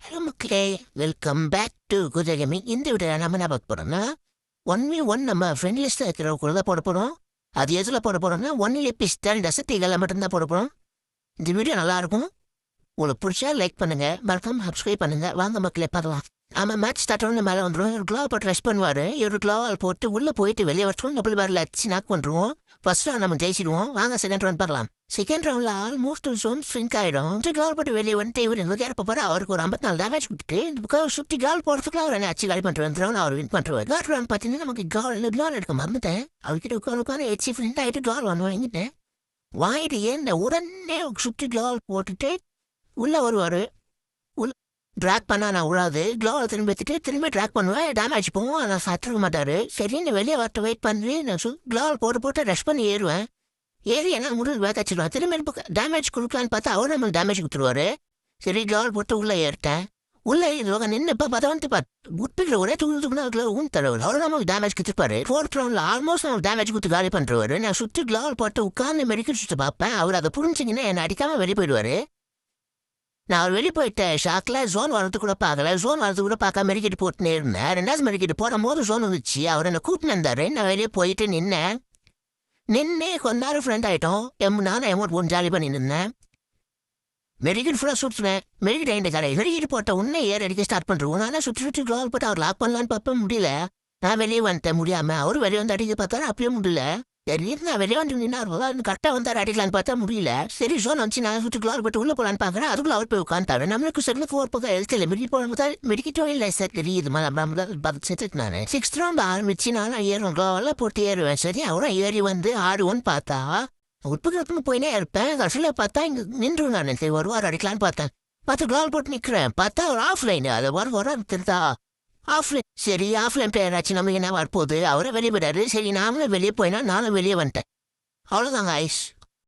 Hello மக்களே, welcome back to குதிரை gaming. இந்த வீடியோ நம்ம என்ன பார்க்க போறோம்னா 1v1 நம்ம ஃப்ரெண்ட் லிஸ்ட்டில் இருக்கிற கூட தான் போட போகிறோம். அது எதில் போட போகிறோம்னா 1 பிஸ்டல் டசத்திகளை மட்டும்தான் போட போகிறோம். இந்த வீடியோ நல்லாயிருக்கும். உங்களுக்கு பிடிச்சா லைக் பண்ணுங்கள், மறக்காம சப்ஸ்கிரைப் பண்ணுங்கள். வாங்க மக்களே பார்க்கலாம். ஆமாம், மேட்ச் ஸ்டார்ட் ஆகணும். மேலே வந்துடும். ஒரு க்ளோவ் போட்டு ரெஸ்ட் பண்ணுவார். ஒரு க்ளோவால் போட்டு உள்ளே போயிட்டு வெளியே வரட்டும். டபுள் பேரில் அடிச்சு நாக் பண்ணுறோம். ஃபர்ஸ்ட் ரவுண்ட் நம்ம ஜெயிச்சிடுவோம். வாங்க செகண்ட் ரவுண்ட் பார்க்கலாம். செகண்ட் ரவுண்டில் ஆல்மோஸ்ட் ஜோன் ஸ்விங்க் ஆகிடும். க்ளால் போட்டு வெளியே வந்துட்டு இவர் எங்களுக்கு யார் போகிறார். அவருக்கு ஒரு 54 டேமேஜ் கொடுத்துட்டு இந்த பக்கம் சுற்றி கால் போடுறதுக்குள்ள அவர் என்ன அச்சு காலி பண்ணுறாரு. ரவுண்ட் அவர் வின் பண்ணுறாரு. கால் ரவுண்ட் பார்த்தீங்கன்னா நமக்கு கால் எடுக்க மறந்துட்டேன். அவர்கிட்ட உட்காந்து ஹெச்சி ஃப்ரெண்ட் ஆகிட்டு கால் வாங்கிட்டேன். வாங்கிட்டு ஏன் உடனே சுற்றி கால் போட்டுட்டு உள்ளே வருவார். ட்ராக் பண்ணால் நான் விடாது. க்ளோவில் திரும்பி எடுத்துட்டு திரும்பி ட்ராக் பண்ணுவேன். டேமேஜ் போவோம். ஆனால் சத்துருக்க மாட்டார். சரின்னு வெளியே வரட்டு வெயிட் பண்ணி நான் க்ளோவில் போட்டு ரஷ் பண்ணி ஏறுவேன். ஏறி என்ன முடிவு வேத்தாச்சிடுவேன். திரும்பி டேமேஜ் கொடுக்கலான்னு பார்த்தா அவர் நம்மளுக்கு டேமேஜ் கொடுத்துருவாரு. சரி, க்ளோவில் போட்டு உள்ளே ஏறிட்டேன். உள்ளே இது நின்று இப்போ பார்த்தா வந்து உட்பிக்கிற ஒரே தூக்குனா ஊன் தருவார். அவர் நமக்கு டேமேஜ் கொடுத்துருப்பாரு. ஃபோர்த் ரவுண்டில் ஆல்மோஸ்ட் நமக்கு டேமேஜ் கொடுத்து காலி பண்ணுறவர். நான் சுற்றி க்ளோவில் போட்டு உட்காந்து மெடிக்கல் சுற்றி பார்ப்பேன். அவர் அதை புரிஞ்சிங்கன்னா என்னை அடிக்காமல் வெளியே போயிடுவார். நான் அவர் வெளியே போயிட்டேன். ஷாக்கில் ஜோன் வரது கூட பார்க்கல. ஜோன் வரது கூட பார்க்க மெடிக்கெட் போட்டுன்னு இருந்தேன். ரெண்டாவது மெடிக்கெட் போடும் போது ஜோன் வந்துச்சு. அவர் என்னை கூப்பிட்டு இருந்தார். நான் வெளியே போயிட்டு நின்று கொஞ்ச நேரம் ஃப்ரெண்ட் ஆகிட்டோம். நானும் எமௌண்ட் போட்டு ஜாலி பண்ணி நின்றேன். மெடிக்கெட் ஃபுல்லாக சுற்றுனேன். மெடிக்கெட் ஆகிட்ட ஜாலி. மெடிக்கெட் போட்ட உடனே ஏர் அடிக்க ஸ்டார்ட் பண்ணுறோம். நான் சுற்றி க்ளோவ் போட்டு அவர் லாக் பண்ணலான்னு பார்ப்ப முடியல. நான் வெளியே வந்துட்டேன் முடியாமல். அவர் வெளியே வந்து அடிக்க பார்த்தாரு. அப்படியே முடியல. சரி, நான் வெளியே வந்து நின்று கரெக்டாக வந்தார். அடிக்கலான்னு பார்த்தா முடியல. சரி, ஜோன் வந்துச்சு. நான் சுற்றி க்ளோவ் போட்டு உள்ளே போகலான்னு பார்க்குறேன். அதுக்குள்ள அவர் போய் உட்காந்துட்டாரு. நம்மளுக்கு செல்லுக்கு ஒரு பக்கம் எழுத்து இல்லை. மெடிக்கெட் போகும்போது மெடிக்கெட்டோ இல்லை சார் தெரியுது. செத்துட்டு நான் 6th ரவுண்ட் ஆரம்பிச்சு நானும் ஏறும். க்ளோவெல்லாம் போட்டு ஏறுவேன். சரி, அவரும் ஏறி வந்து ஆடுவோன்னு பார்த்தா உட்புறத்துன்னு போயினே இருப்பேன். கடைசியில் பார்த்தா இங்கே நின்று நான் சரி வருவார் அடிக்கலான்னு பார்த்தேன். க்ளோவ் போட்டு நிற்கிறேன். பார்த்தா ஒரு ஆஃப்லைன். அதை வர தெரிந்தா ஆஃப்லைன். சரி, ஆஃப்லைன் பிளேயர் ஆச்சு, நமக்கு என்ன வரப்போகுது. அவரை வெளியே போயிடாரு. சரி, நாமளும் வெளியே போயினா நானும் வெளியே வந்துட்டேன். அவ்வளோதாங்க ஐஸ்.